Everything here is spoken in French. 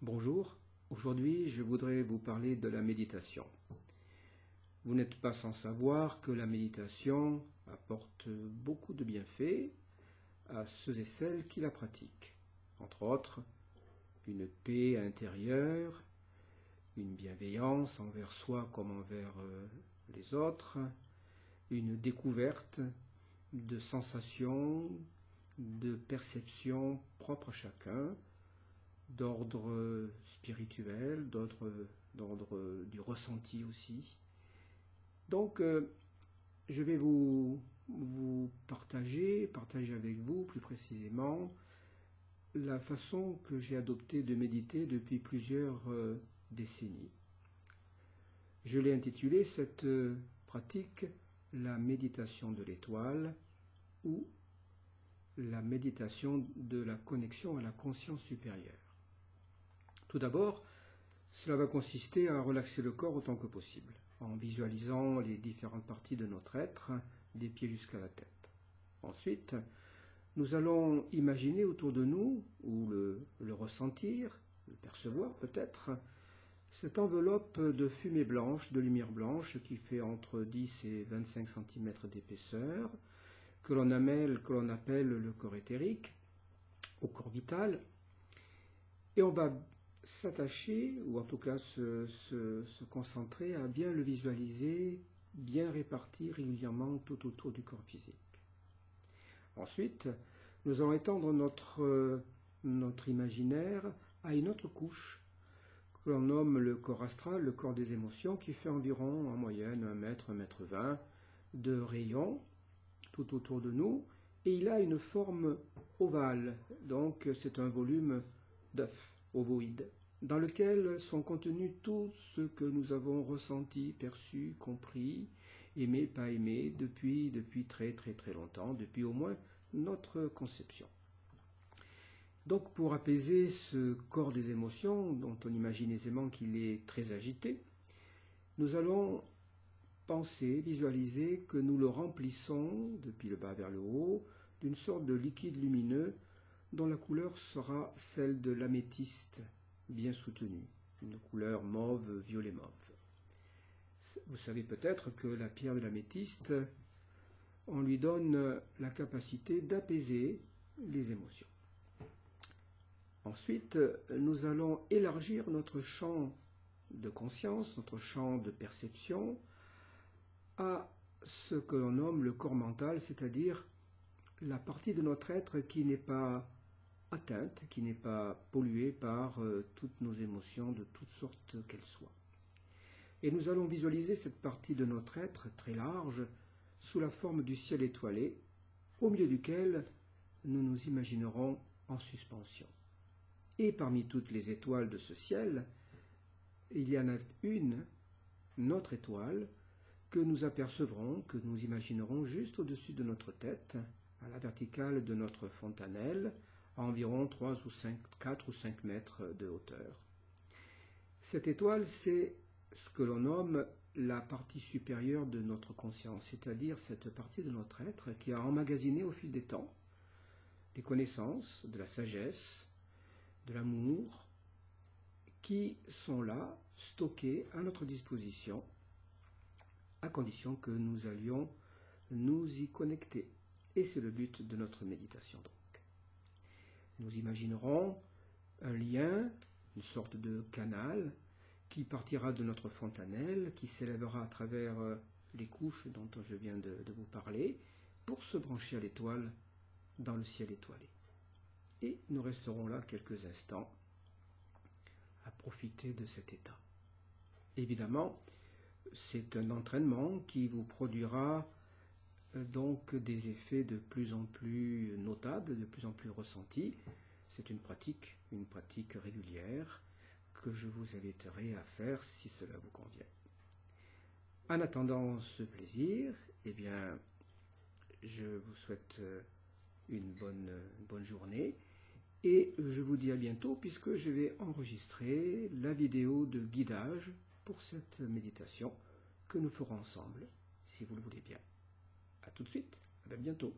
Bonjour, aujourd'hui je voudrais vous parler de la méditation. Vous n'êtes pas sans savoir que la méditation apporte beaucoup de bienfaits à ceux et celles qui la pratiquent. Entre autres, une paix intérieure, une bienveillance envers soi comme envers les autres, une découverte de sensations, de perceptions propres à chacun, d'ordre spirituel, d'ordre du ressenti aussi. Donc, je vais vous partager avec vous plus précisément la façon que j'ai adoptée de méditer depuis plusieurs décennies. Je l'ai intitulé cette pratique la méditation de l'étoile ou la méditation de la connexion à la conscience supérieure. Tout d'abord, cela va consister à relaxer le corps autant que possible, en visualisant les différentes parties de notre être, des pieds jusqu'à la tête. Ensuite, nous allons imaginer autour de nous, ou le ressentir, le percevoir peut-être, cette enveloppe de fumée blanche, de lumière blanche, qui fait entre 10 et 25 cm d'épaisseur, que l'on appelle le corps éthérique, au corps vital, et on va s'attacher, ou en tout cas se concentrer à bien le visualiser, bien réparti régulièrement tout autour du corps physique. Ensuite, nous allons étendre notre imaginaire à une autre couche que l'on nomme le corps astral, le corps des émotions, qui fait environ en moyenne 1 mètre, 1 mètre 20 de rayon tout autour de nous, et il a une forme ovale, donc c'est un volume d'œuf ovoïde, dans lequel sont contenus tout ce que nous avons ressenti, perçu, compris, aimé, pas aimé, depuis très longtemps, depuis au moins notre conception. Donc pour apaiser ce corps des émotions, dont on imagine aisément qu'il est très agité, nous allons penser, visualiser que nous le remplissons, depuis le bas vers le haut, d'une sorte de liquide lumineux dont la couleur sera celle de l'améthyste bien soutenue, une couleur mauve, violet mauve. Vous savez peut-être que la pierre de l'améthyste, on lui donne la capacité d'apaiser les émotions. Ensuite, nous allons élargir notre champ de conscience, notre champ de perception, à ce que l'on nomme le corps mental, c'est-à-dire la partie de notre être qui n'est pas atteinte, qui n'est pas polluée par toutes nos émotions, de toutes sortes qu'elles soient. Et nous allons visualiser cette partie de notre être très large, sous la forme du ciel étoilé, au milieu duquel nous nous imaginerons en suspension. Et parmi toutes les étoiles de ce ciel, il y en a une, notre étoile, que nous apercevrons, que nous imaginerons juste au-dessus de notre tête, à la verticale de notre fontanelle, à environ 4 ou 5 mètres de hauteur. Cette étoile, c'est ce que l'on nomme la partie supérieure de notre conscience, c'est-à-dire cette partie de notre être qui a emmagasiné au fil des temps des connaissances, de la sagesse, de l'amour, qui sont là, stockées à notre disposition, à condition que nous allions nous y connecter. Et c'est le but de notre méditation donc. Nous imaginerons un lien, une sorte de canal, qui partira de notre fontanelle, qui s'élèvera à travers les couches dont je viens de vous parler, pour se brancher à l'étoile dans le ciel étoilé. Et nous resterons là quelques instants à profiter de cet état. Évidemment, c'est un entraînement qui vous produira donc des effets de plus en plus notables, de plus en plus ressentis. C'est une pratique régulière que je vous inviterai à faire si cela vous convient. En attendant ce plaisir, eh bien, je vous souhaite une bonne journée et je vous dis à bientôt puisque je vais enregistrer la vidéo de guidage pour cette méditation que nous ferons ensemble, si vous le voulez bien. À tout de suite, à bientôt.